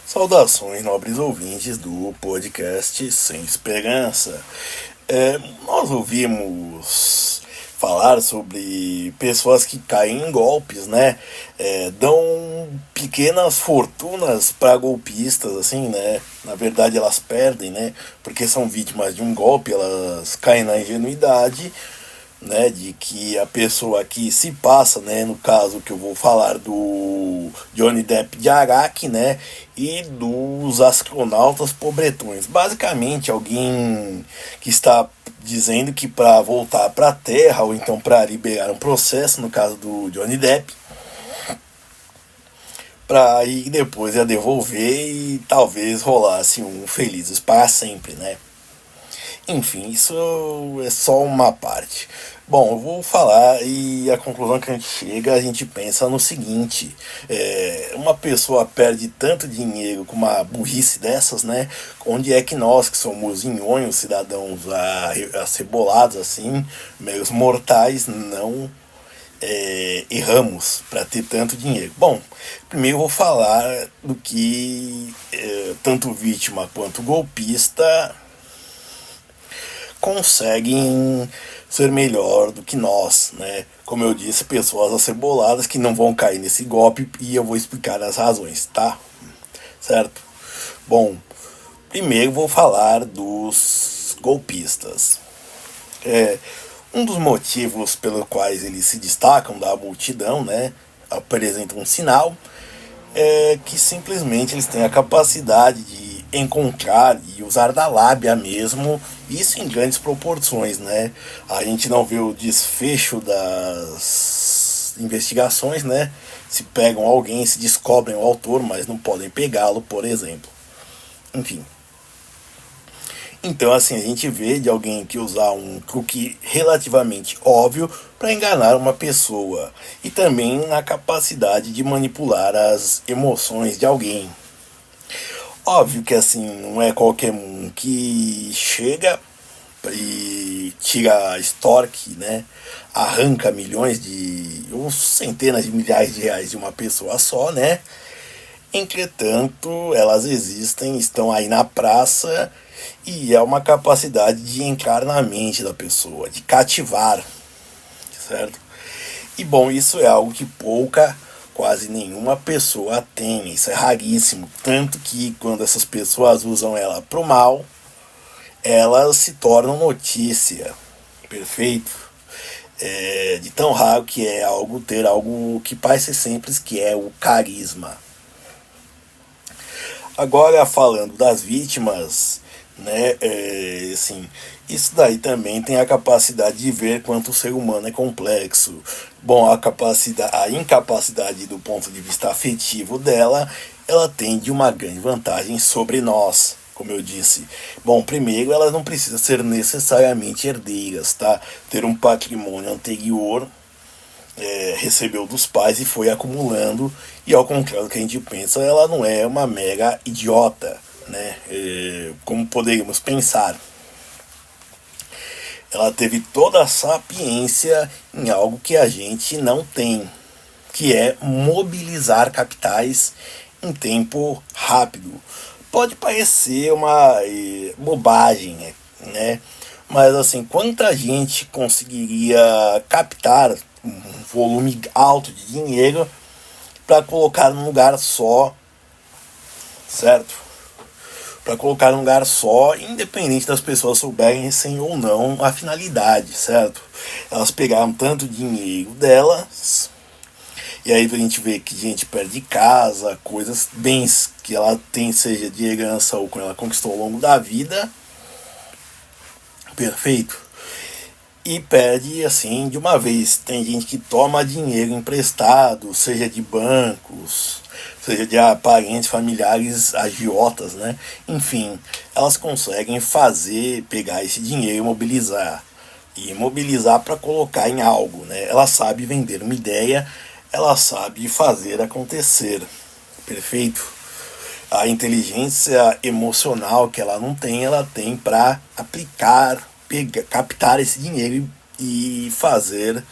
Saudações, nobres ouvintes do podcast Sem Esperança. Nós ouvimos falar sobre pessoas que caem em golpes, né? Dão pequenas fortunas para golpistas, assim, né? Na verdade, elas perdem, né? Porque são vítimas de um golpe, elas caem na ingenuidade, né, de que a pessoa que se passa, né, no caso que eu vou falar do Johnny Depp de Araque, né, e dos astronautas pobretões. Basicamente, alguém que está dizendo que para voltar para a Terra ou então para liberar um processo, no caso do Johnny Depp, para aí depois ia devolver e talvez rolasse um felizes para sempre, né? Enfim, isso é só uma parte. Bom, eu vou falar e a conclusão que a gente chega, a gente pensa no seguinte: uma pessoa perde tanto dinheiro com uma burrice dessas, né? Onde é que nós, que somos nhonhos, cidadãos acebolados assim, meios mortais, não erramos para ter tanto dinheiro? Bom, primeiro eu vou falar do que tanto vítima quanto golpista conseguem ser melhor do que nós, né? Como eu disse, pessoas aceboladas que não vão cair nesse golpe e eu vou explicar as razões, tá? Certo? Bom, primeiro vou falar dos golpistas. Um dos motivos pelos quais eles se destacam da multidão, né? Apresentam um sinal, é que simplesmente eles têm a capacidade de encontrar e usar da lábia mesmo, isso em grandes proporções, né? A gente não vê o desfecho das investigações, né? Se pegam alguém, se descobrem o autor, mas não podem pegá-lo, por exemplo. Enfim. Então, assim, a gente vê de alguém que usar um truque relativamente óbvio para enganar uma pessoa e também na capacidade de manipular as emoções de alguém. Óbvio que, assim, não é qualquer um que chega e tira, extorque, né? Arranca milhões de ou centenas de milhares de reais de uma pessoa só, né? Entretanto, elas existem, estão aí na praça e é uma capacidade de entrar na mente da pessoa, de cativar, certo? E bom, isso é algo que pouca, quase nenhuma pessoa tem, isso é raríssimo, tanto que quando essas pessoas usam ela pro mal, elas se tornam notícia, perfeito? De tão raro que é algo ter algo que parece simples, que é o carisma. Agora falando das vítimas, né, assim, isso daí também tem a capacidade de ver quanto o ser humano é complexo. Bom, a incapacidade do ponto de vista afetivo dela, ela tem de uma grande vantagem sobre nós, como eu disse. Bom, primeiro, elas não precisam ser necessariamente herdeiras, tá? Ter um patrimônio anterior, recebeu dos pais e foi acumulando, e ao contrário do que a gente pensa, ela não é uma mera idiota, né? Como poderíamos pensar. Ela teve toda a sapiência em algo que a gente não tem, que é mobilizar capitais em tempo rápido. Pode parecer uma bobagem, né? Mas assim, quanta gente conseguiria captar um volume alto de dinheiro para colocar num lugar só, certo? Para colocar num lugar só, independente das pessoas souberem sim ou não a finalidade, certo? Elas pegaram tanto dinheiro delas, e aí a gente vê que gente perde casa, coisas, bens que ela tem, seja de herança ou que ela conquistou ao longo da vida, perfeito? E perde assim de uma vez. Tem gente que toma dinheiro emprestado, seja de bancos, seja de parentes, familiares, agiotas, né? Enfim, elas conseguem pegar esse dinheiro e mobilizar. E mobilizar para colocar em algo, né? Ela sabe vender uma ideia, ela sabe fazer acontecer. Perfeito? A inteligência emocional que ela tem para aplicar, captar esse dinheiro e fazer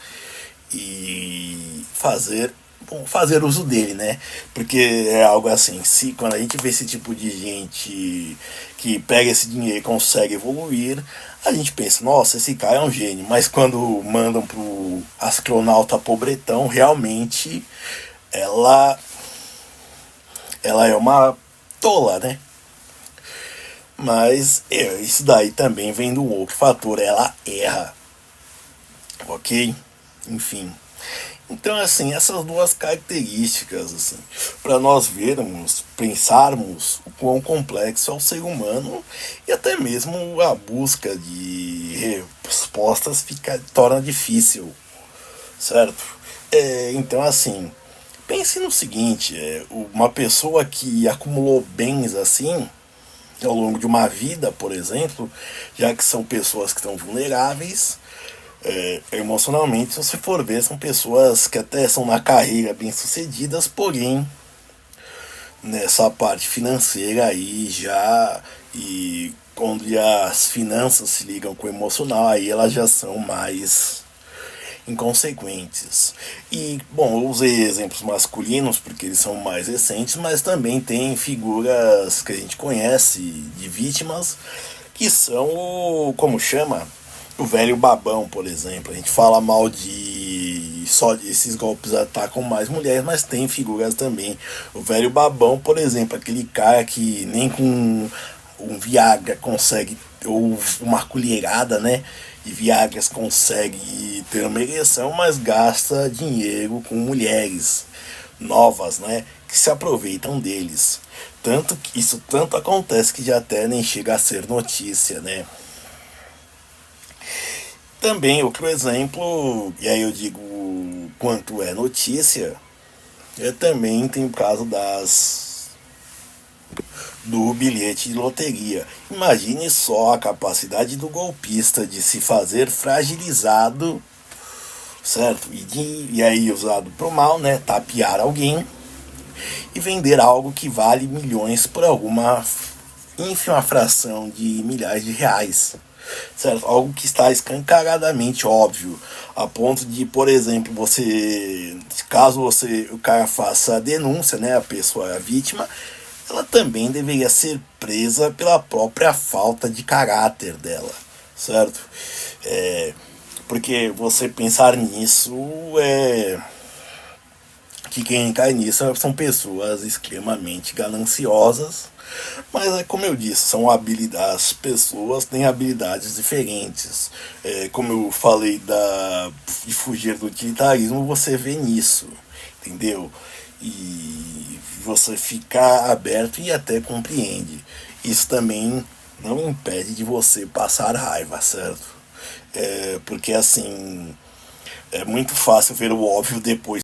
fazer uso dele, né? Porque é algo assim, se quando a gente vê esse tipo de gente que pega esse dinheiro e consegue evoluir, a gente pensa, nossa, esse cara é um gênio. Mas quando mandam pro astronauta pobretão, realmente ela é uma tola, né? Mas isso daí também vem do outro fator, ela erra, ok? Enfim. Então, assim, essas duas características, assim, para nós vermos, pensarmos o quão complexo é o ser humano e até mesmo a busca de respostas torna difícil, certo? Então, assim, pense no seguinte, uma pessoa que acumulou bens assim ao longo de uma vida, por exemplo, já que são pessoas que estão vulneráveis, emocionalmente, se você for ver, são pessoas que até são na carreira bem sucedidas, porém nessa parte financeira aí já, e quando as finanças se ligam com o emocional, aí elas já são mais inconsequentes. E, bom, eu usei exemplos masculinos porque eles são mais recentes, mas também tem figuras que a gente conhece de vítimas que são como chama? O velho babão, por exemplo. A gente fala mal de só esses golpes atacam mais mulheres, mas tem figuras também. O velho babão, por exemplo, aquele cara que nem com um Viagra consegue, ou uma colherada, né? E Viagras consegue ter uma ereção, mas gasta dinheiro com mulheres novas, né? Que se aproveitam deles. Tanto que isso tanto acontece que já até nem chega a ser notícia, né? Também outro exemplo, e aí eu digo quanto é notícia, também tem o caso do bilhete de loteria. Imagine só a capacidade do golpista de se fazer fragilizado, certo? E aí usado para o mal, né? Tapear alguém e vender algo que vale milhões por alguma ínfima fração de milhares de reais. Certo? Algo que está escancaradamente óbvio, a ponto de, por exemplo, caso o cara faça a denúncia, né, a pessoa, a vítima, ela também deveria ser presa pela própria falta de caráter dela, certo? Porque você pensar nisso que quem cai nisso são pessoas extremamente gananciosas, mas é como eu disse, são habilidades, as pessoas têm habilidades diferentes. Como eu falei de fugir do utilitarismo, você vê nisso, entendeu? E você fica aberto e até compreende. Isso também não impede de você passar raiva, certo? Porque assim, é muito fácil ver o óbvio depois